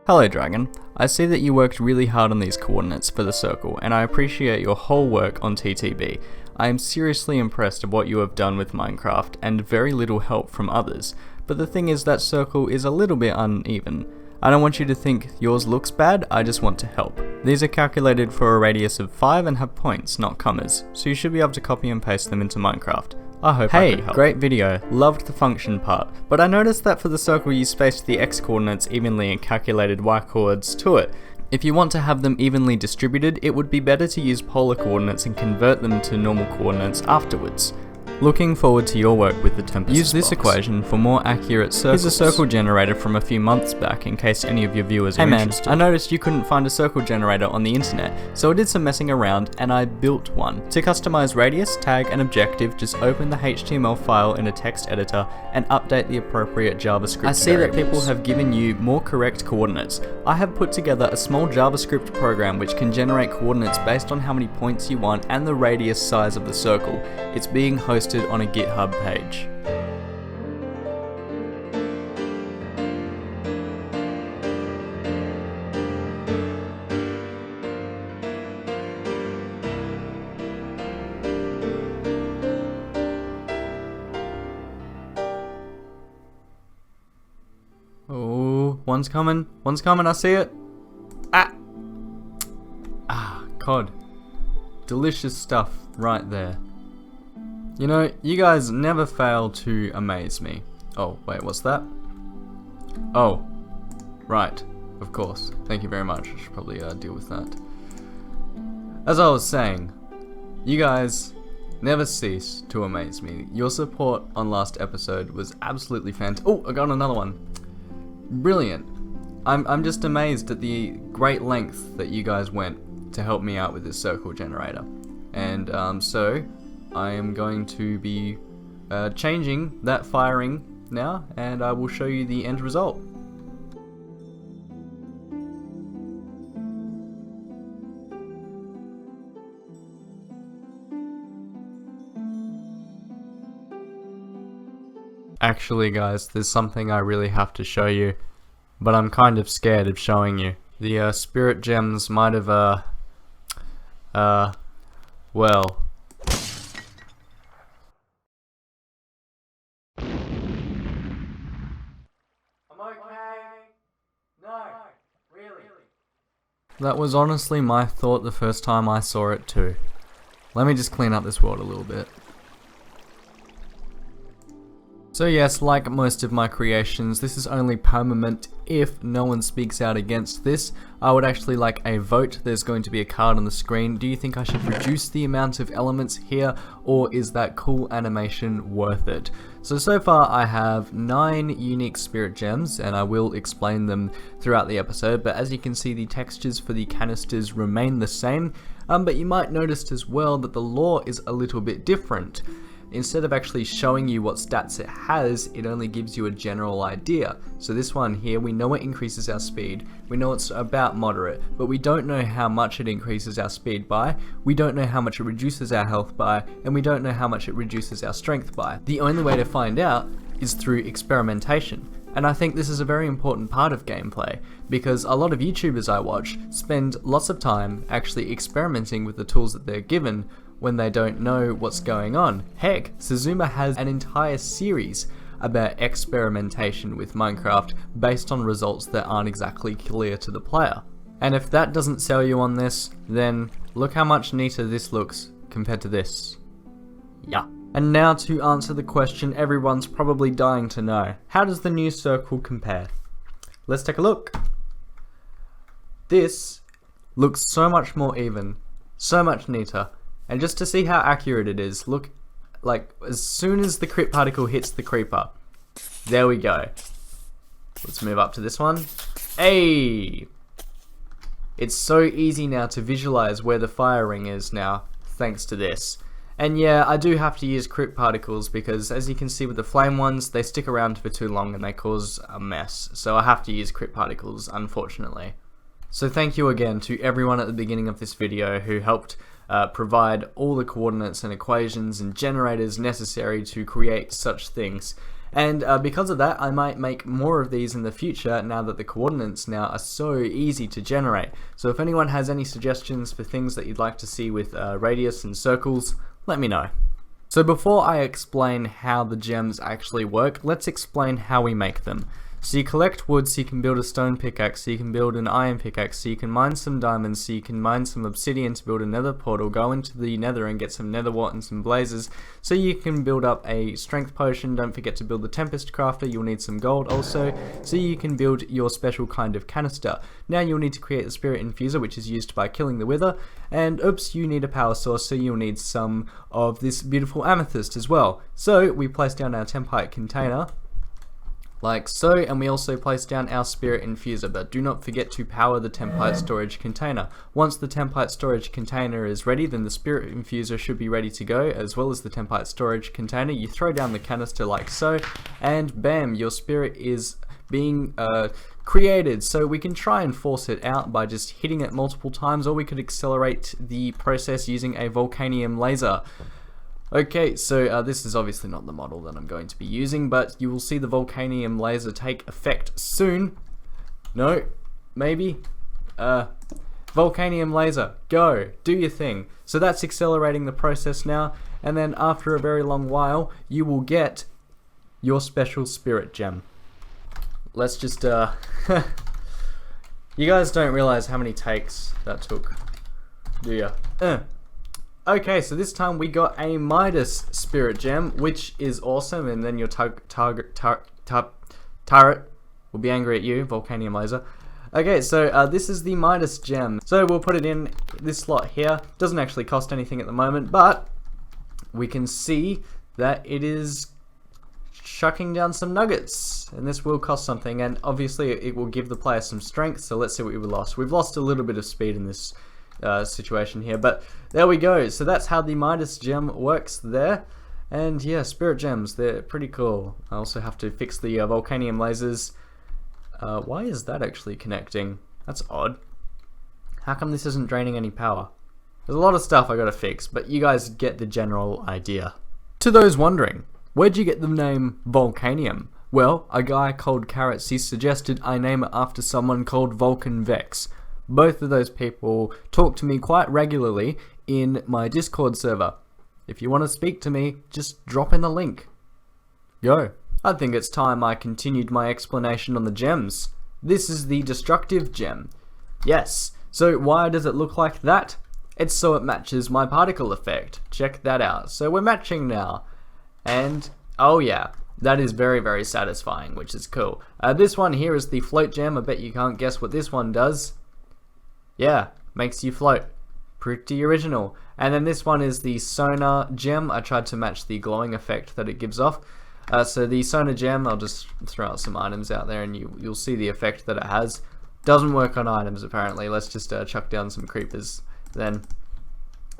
Hello Dragon, I see that you worked really hard on these coordinates for the circle and I appreciate your whole work on TTB. I am seriously impressed of what you have done with Minecraft and very little help from others, but the thing is that circle is a little bit uneven. I don't want you to think yours looks bad, I just want to help. These are calculated for a radius of 5 and have points, not commas, so you should be able to copy and paste them into Minecraft. I hope I could help. Great video, loved the function part, but I noticed that for the circle you spaced the x coordinates evenly and calculated y coords to it. If you want to have them evenly distributed, it would be better to use polar coordinates and convert them to normal coordinates afterwards. Looking forward to your work with the Tempest Use this box. Equation for more accurate circles. Here's a circle generator from a few months back in case any of your viewers are interested. I noticed you couldn't find a circle generator on the internet, so I did some messing around and I built one. To customize radius, tag and objective, just open the HTML file in a text editor and update the appropriate JavaScript I see variables. That people have given you more correct coordinates. I have put together a small JavaScript program which can generate coordinates based on how many points you want and the radius size of the circle. It's being hosted on a GitHub page. Oh, one's coming, I see it. Cod. Delicious stuff right there. You know, you guys never fail to amaze me. Oh, wait, what's that? Oh, right, of course. Thank you very much. I should probably deal with that. As I was saying, you guys never cease to amaze me. Your support on last episode was absolutely fantastic. Oh, I got another one. Brilliant. I'm just amazed at the great length that you guys went to help me out with this circle generator. And so I am going to be changing that firing now, and I will show you the end result. Actually guys, there's something I really have to show you, but I'm kind of scared of showing you. The spirit gems might have well, that was honestly my thought the first time I saw it too. Let me just clean up this world a little bit. So yes, like most of my creations, this is only permanent if no one speaks out against this. I would actually like a vote. There's going to be a card on the screen. Do you think I should reduce the amount of elements here, or is that cool animation worth it? So far I have 9 unique spirit gems, and I will explain them throughout the episode, but as you can see the textures for the canisters remain the same, but you might notice as well that the lore is a little bit different. Instead of actually showing you what stats it has, it only gives you a general idea. So this one here, we know it increases our speed, we know it's about moderate, but we don't know how much it increases our speed by, we don't know how much it reduces our health by, and we don't know how much it reduces our strength by. The only way to find out is through experimentation. And I think this is a very important part of gameplay, because a lot of YouTubers I watch spend lots of time actually experimenting with the tools that they're given when they don't know what's going on. Heck, Suzuma has an entire series about experimentation with Minecraft based on results that aren't exactly clear to the player. And if that doesn't sell you on this, then look how much neater this looks compared to this. Yeah. And now to answer the question everyone's probably dying to know. How does the new circle compare? Let's take a look. This looks so much more even, so much neater. And just to see how accurate it is, look, like as soon as the crit particle hits the creeper, there we go. Let's move up to this one. Hey! It's so easy now to visualize where the fire ring is now, thanks to this. And yeah, I do have to use crit particles because as you can see with the flame ones, they stick around for too long and they cause a mess. So I have to use crit particles, unfortunately. So thank you again to everyone at the beginning of this video who helped provide all the coordinates and equations and generators necessary to create such things. And because of that, I might make more of these in the future now that the coordinates now are so easy to generate. So if anyone has any suggestions for things that you'd like to see with radius and circles, let me know. So before I explain how the gems actually work, let's explain how we make them. So you collect wood so you can build a stone pickaxe, so you can build an iron pickaxe, so you can mine some diamonds, so you can mine some obsidian to build a nether portal, go into the nether and get some nether wart and some blazes, so you can build up a strength potion. Don't forget to build the tempest crafter, you'll need some gold also, so you can build your special kind of canister. Now you'll need to create the spirit infuser, which is used by killing the wither, and oops, you need a power source, so you'll need some of this beautiful amethyst as well. So we place down our tempite container, like so, and we also place down our spirit infuser, but do not forget to power the tempite storage container. Once the tempite storage container is ready, then the spirit infuser should be ready to go, as well as the tempite storage container. You throw down the canister like so, and bam, your spirit is being created. So we can try and force it out by just hitting it multiple times, or we could accelerate the process using a Volcanium laser. Okay, so this is obviously not the model that I'm going to be using, but you will see the Volcanium laser take effect soon. No, maybe? Volcanium laser, go, do your thing. So that's accelerating the process now, and then after a very long while, you will get your special spirit gem. Let's just, you guys don't realize how many takes that took, do ya? Okay, so this time we got a Midas spirit gem, which is awesome, and then your turret will be angry at you, Volcanium laser. Okay, so this is the Midas gem. So we'll put it in this slot here. Doesn't actually cost anything at the moment, but we can see that it is chucking down some nuggets, and this will cost something, and obviously it will give the player some strength. So let's see what we've lost. We've lost a little bit of speed in this situation here, but there we go. So that's how the Midas gem works there. And yeah, spirit gems, they're pretty cool. I also have to fix the Volcanium lasers. Why is that actually connecting? That's odd. How come this isn't draining any power? There's a lot of stuff I gotta fix, but you guys get the general idea. To those wondering, where'd you get the name Volcanium? Well, a guy called Carrots, he suggested I name it after someone called Vulcan Vex. Both of those people talk to me quite regularly in my Discord server. If you want to speak to me, just drop in the link. Go. I think it's time I continued my explanation on the gems. This is the destructive gem. Yes, so why does it look like that? It's so it matches my particle effect. Check that out. So we're matching now. And, oh yeah, that is very, very satisfying, which is cool. This one here is the float gem. I bet you can't guess what this one does. Yeah, makes you float. Pretty original. And then this one is the sonar gem. I tried to match the glowing effect that it gives off. So the sonar gem, I'll just throw out some items out there and you'll see the effect that it has. Doesn't work on items apparently. Let's just chuck down some creepers then.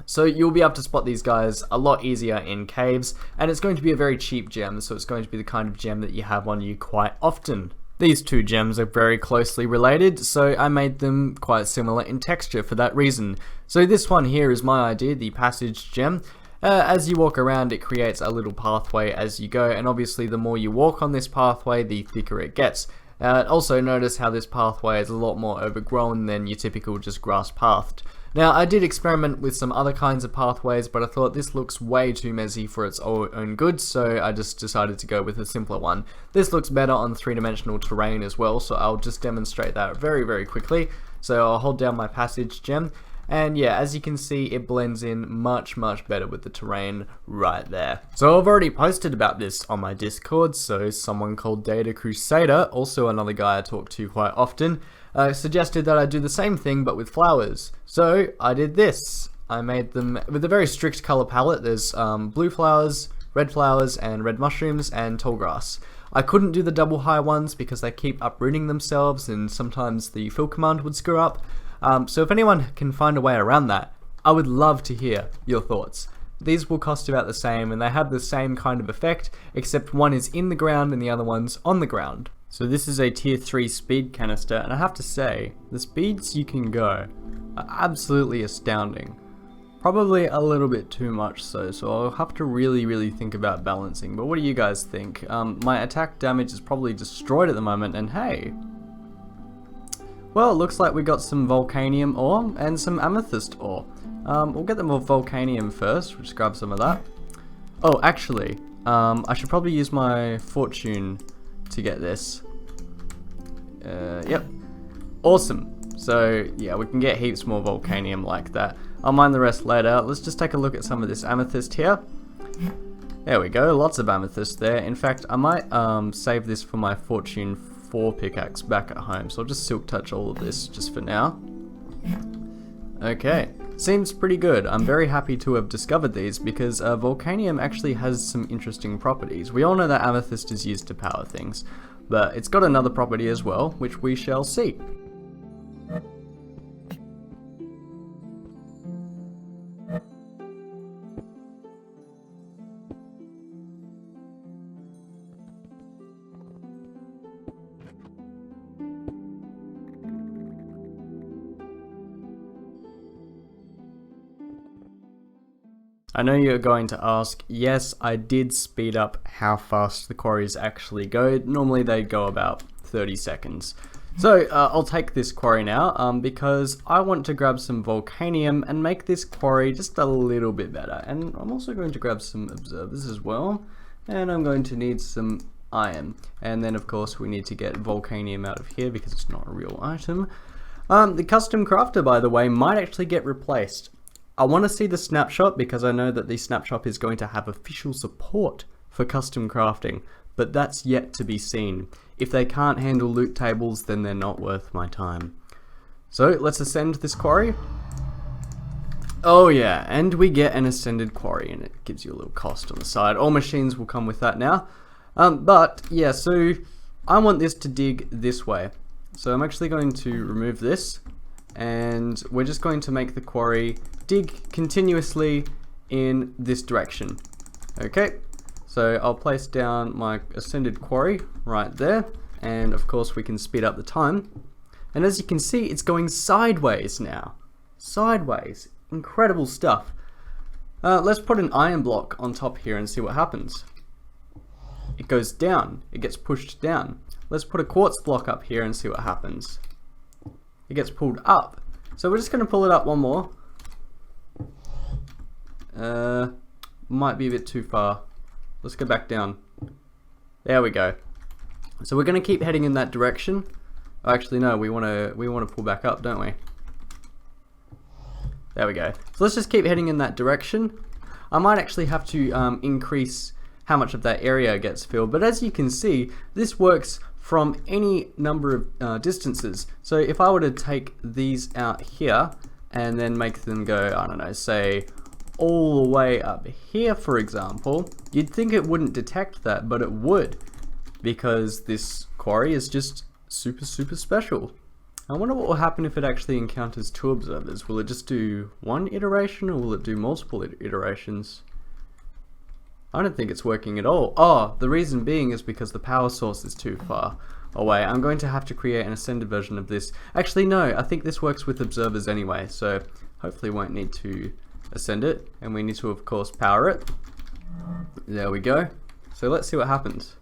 So you'll be able to spot these guys a lot easier in caves, and it's going to be a very cheap gem, so it's going to be the kind of gem that you have on you quite often. These two gems are very closely related, so I made them quite similar in texture for that reason. So this one here is my idea, the passage gem. As you walk around, it creates a little pathway as you go, and obviously the more you walk on this pathway, the thicker it gets. Also notice how this pathway is a lot more overgrown than your typical just grass path. Now, I did experiment with some other kinds of pathways, but I thought this looks way too messy for its own good, so I just decided to go with a simpler one. This looks better on three-dimensional terrain as well, so I'll just demonstrate that very, very quickly. So I'll hold down my passage gem, and yeah, as you can see, it blends in much, much better with the terrain right there. So I've already posted about this on my Discord, so someone called Data Crusader, also another guy I talk to quite often, suggested that I do the same thing but with flowers. So I did this. I made them with a very strict color palette. There's blue flowers, and red mushrooms, and tall grass. I couldn't do the double high ones because they keep uprooting themselves and sometimes the fill command would screw up. So if anyone can find a way around that, I would love to hear your thoughts. These will cost about the same and they have the same kind of effect, except one is in the ground and the other one's on the ground. So this is a tier 3 speed canister, and I have to say, the speeds you can go are absolutely astounding. Probably a little bit too much so I'll have to really think about balancing. But what do you guys think? My attack damage is probably destroyed at the moment, and hey, well, it looks like we got some Volcanium ore and some Amethyst ore. We'll get the more Volcanium first. We'll just grab some of that. Oh, actually, I should probably use my fortune to get this. Yep. Awesome. So, yeah, we can get heaps more Volcanium like that. I'll mine the rest later. Let's just take a look at some of this Amethyst here. There we go. Lots of Amethyst there. In fact, I might save this for my Fortune 4 pickaxe back at home. So I'll just silk touch all of this just for now. Okay. Seems pretty good. I'm very happy to have discovered these because Volcanium actually has some interesting properties. We all know that Amethyst is used to power things, but it's got another property as well, which we shall see. I know you're going to ask, yes, I did speed up how fast the quarries actually go. Normally they go about 30 seconds. So I'll take this quarry now because I want to grab some Volcanium and make this quarry just a little bit better. And I'm also going to grab some observers as well. And I'm going to need some iron. And then of course we need to get Volcanium out of here because it's not a real item. The custom crafter, by the way, might actually get replaced. I want to see the snapshot because I know that the snapshot is going to have official support for custom crafting, but that's yet to be seen. If they can't handle loot tables, then they're not worth my time. So let's ascend this quarry. Oh yeah, and we get an ascended quarry, and it gives you a little cost on the side. All machines will come with that now. But yeah, so I want this to dig this way. So I'm actually going to remove this, and we're just going to make the quarry dig continuously in this direction. Okay, so I'll place down my ascended quarry right there, and of course we can speed up the time. And as you can see, it's going sideways now. Sideways. Incredible stuff. Let's put an iron block on top here and see what happens. It goes down. It gets pushed down. Let's put a quartz block up here and see what happens. It gets pulled up. So we're just going to pull it up one more. Might be a bit too far. Let's go back down. There we go. So we're going to keep heading in that direction. Oh, actually no, we want to pull back up, don't we? There we go. So let's just keep heading in that direction. I might actually have to increase how much of that area gets filled, but as you can see, this works from any number of distances. So if I were to take these out here and then make them go, I don't know, say all the way up here, for example, you'd think it wouldn't detect that, but it would, because this quarry is just super special. I wonder what will happen if it actually encounters two observers. Will it just do one iteration, or will it do multiple iterations? I don't think it's working at all. Oh, the reason being is because the power source is too far away. I'm going to have to create an ascended version of this. Actually no, I think this works with observers anyway, so hopefully won't need to ascend it, and we need to of course power it. There we go. So let's see what happens.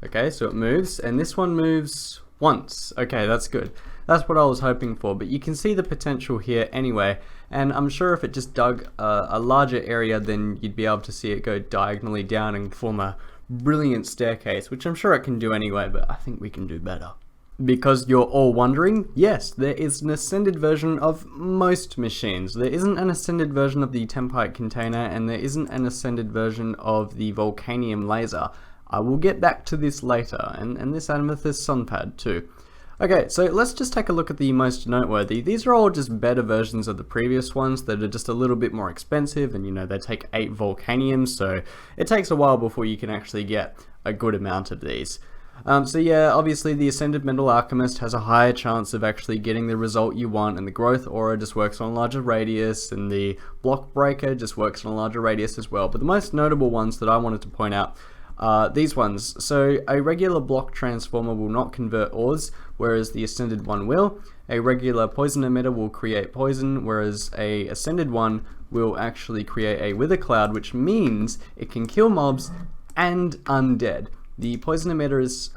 Okay, so it moves, and this one moves once. Okay, that's good. That's what I was hoping for, but you can see the potential here anyway, and I'm sure if it just dug a larger area, then you'd be able to see it go diagonally down and form a brilliant staircase, which I'm sure it can do anyway, but I think we can do better. Because you're all wondering, yes, there is an ascended version of most machines. There isn't an ascended version of the Tempite container, and there isn't an ascended version of the Volcanium laser. I will get back to this later, and this Amethyst sunpad too. Okay, so let's just take a look at the most noteworthy. These are all just better versions of the previous ones that are just a little bit more expensive, and you know, they take 8 Volcanium, so it takes a while before you can actually get a good amount of these. So yeah, obviously the Ascended Metal Alchemist has a higher chance of actually getting the result you want, and the Growth Aura just works on a larger radius, and the Block Breaker just works on a larger radius as well. But the most notable ones that I wanted to point out these ones. So a regular block transformer will not convert ores, whereas the ascended one will. A regular poison emitter will create poison, whereas a ascended one will actually create a wither cloud, which means it can kill mobs and undead. The poison emitters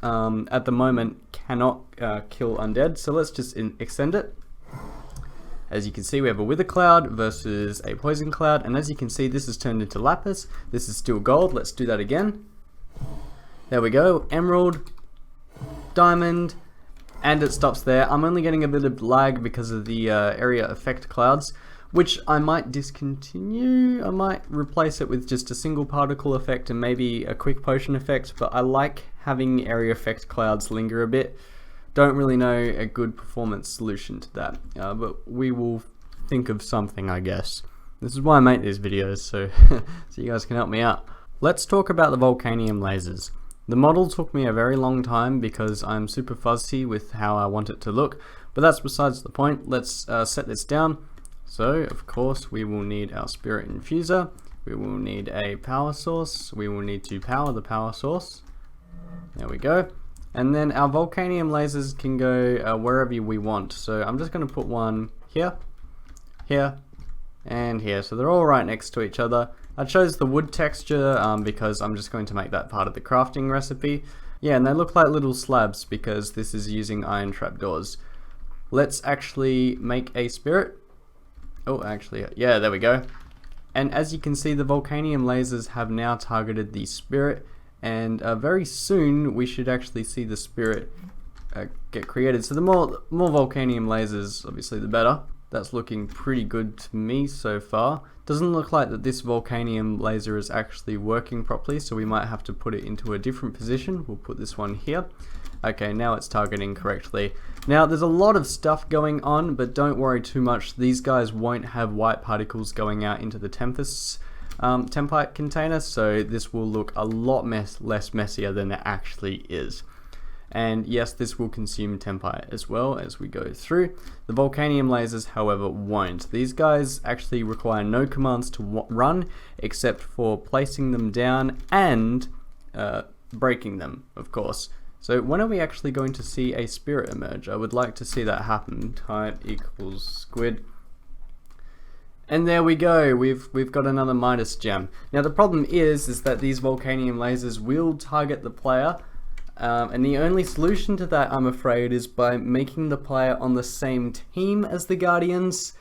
at the moment cannot kill undead, so let's just extend it. As you can see, we have a wither cloud versus a poison cloud, and as you can see, this is turned into lapis. This is still gold. Let's do that again. There we go, emerald, diamond, and it stops there. I'm only getting a bit of lag because of the area effect clouds, which I might discontinue. I might replace it with just a single particle effect and maybe a quick potion effect, but I like having area effect clouds linger a bit. Don't really know a good performance solution to that, but we will think of something, I guess. This is why I make these videos, so, so you guys can help me out. Let's talk about the Volcanium lasers. The model took me a very long time because I'm super fussy with how I want it to look, but that's besides the point. Let's set this down. So, of course, we will need our spirit infuser. We will need a power source. We will need to power the power source. There we go. And then our Volcanium lasers can go wherever we want. So I'm just going to put one here, here, and here. So they're all right next to each other. I chose the wood texture because I'm just going to make that part of the crafting recipe. Yeah, and they look like little slabs because this is using iron trapdoors. Let's actually make a spirit. Oh, actually, yeah, there we go. And as you can see, the Volcanium lasers have now targeted the spirit. And very soon we should actually see the spirit get created. So the more Volcanium lasers, obviously the better. That's looking pretty good to me so far. Doesn't look like that this Volcanium laser is actually working properly, so we might have to put it into a different position. We'll put this one here. Okay, now it's targeting correctly. Now there's a lot of stuff going on, but don't worry too much. These guys won't have white particles going out into the Tempest's Tempite container, so this will look a lot less messier than it actually is. And yes, this will consume Tempite as well as we go through. The Volcanium lasers, however, won't. These guys actually require no commands to run except for placing them down and breaking them, of course. So when are we actually going to see a spirit emerge? I would like to see that happen. Type equals squid. And there we go, we've got another Midas gem. Now the problem is that these Volcanium lasers will target the player, and the only solution to that, I'm afraid, is by making the player on the same team as the Guardians,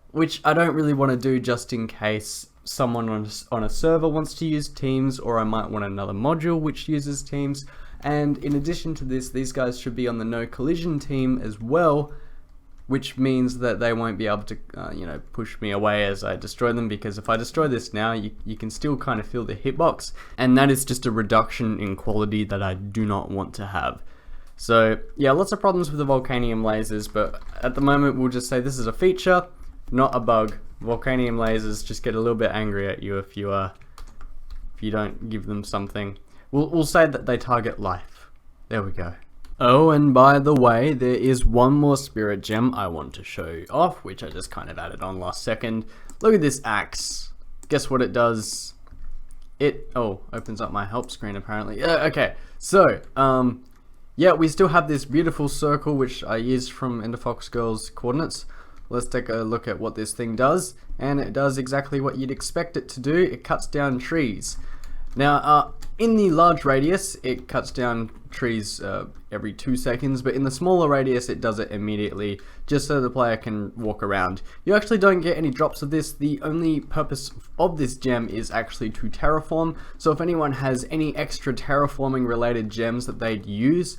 which I don't really want to do just in case someone on a server wants to use teams, or I might want another module which uses teams. And in addition to this, these guys should be on the no collision team as well, which means that they won't be able to, you know, push me away as I destroy them, because if I destroy this now, you can still kind of feel the hitbox, and that is just a reduction in quality that I do not want to have. So yeah, lots of problems with the Volcanium lasers, but at the moment we'll just say this is a feature, not a bug. Volcanium lasers just get a little bit angry at you if you don't give them something. We'll say that they target life. There we go. Oh, and by the way, there is one more spirit gem I want to show off, which I just kind of added on last second. Look at this axe. Guess what it does? It, opens up my help screen apparently. Yeah, okay. So, yeah, we still have this beautiful circle which I used from Enderfox Girl's coordinates. Let's take a look at what this thing does, and it does exactly what you'd expect it to do. It cuts down trees. Now, in the large radius, it cuts down trees every 2 seconds, but in the smaller radius, it does it immediately, just so the player can walk around. You actually don't get any drops of this. The only purpose of this gem is actually to terraform, so if anyone has any extra terraforming related gems that they'd use,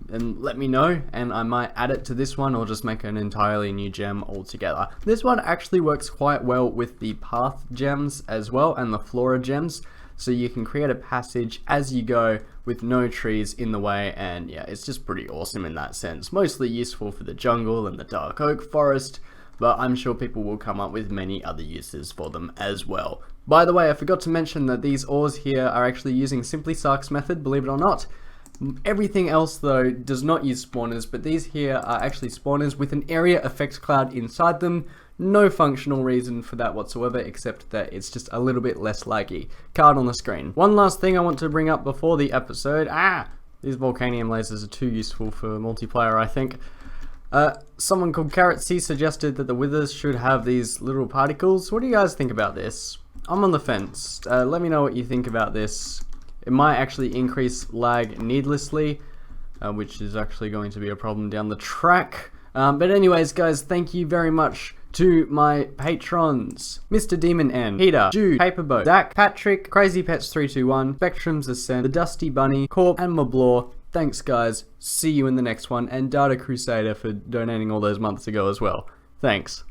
then let me know, and I might add it to this one or just make an entirely new gem altogether. This one actually works quite well with the path gems as well, and the flora gems. So you can create a passage as you go with no trees in the way, and yeah, it's just pretty awesome in that sense. Mostly useful for the jungle and the dark oak forest, but I'm sure people will come up with many other uses for them as well. By the way, I forgot to mention that these ores here are actually using Simply Sark's method, believe it or not. Everything else though does not use spawners, but these here are actually spawners with an area effect cloud inside them. No functional reason for that whatsoever, except that it's just a little bit less laggy. Card on the screen. One last thing I want to bring up before the episode. These Volcanium lasers are too useful for multiplayer, I think. Someone called Carrot C suggested that the withers should have these little particles. What do you guys think about this? I'm on the fence. Let me know what you think about this. It might actually increase lag needlessly, which is actually going to be a problem down the track. But anyways, guys, thank you very much to my patrons: Mr. DemonN, Peter, Jude, PaperBoat, Darc, Patrick, CrazyPets321, Spectrum's Ascent, TheDustyBunny, Corp, and mblohr. Thanks, guys. See you in the next one, and Data Crusader for donating all those months ago as well. Thanks.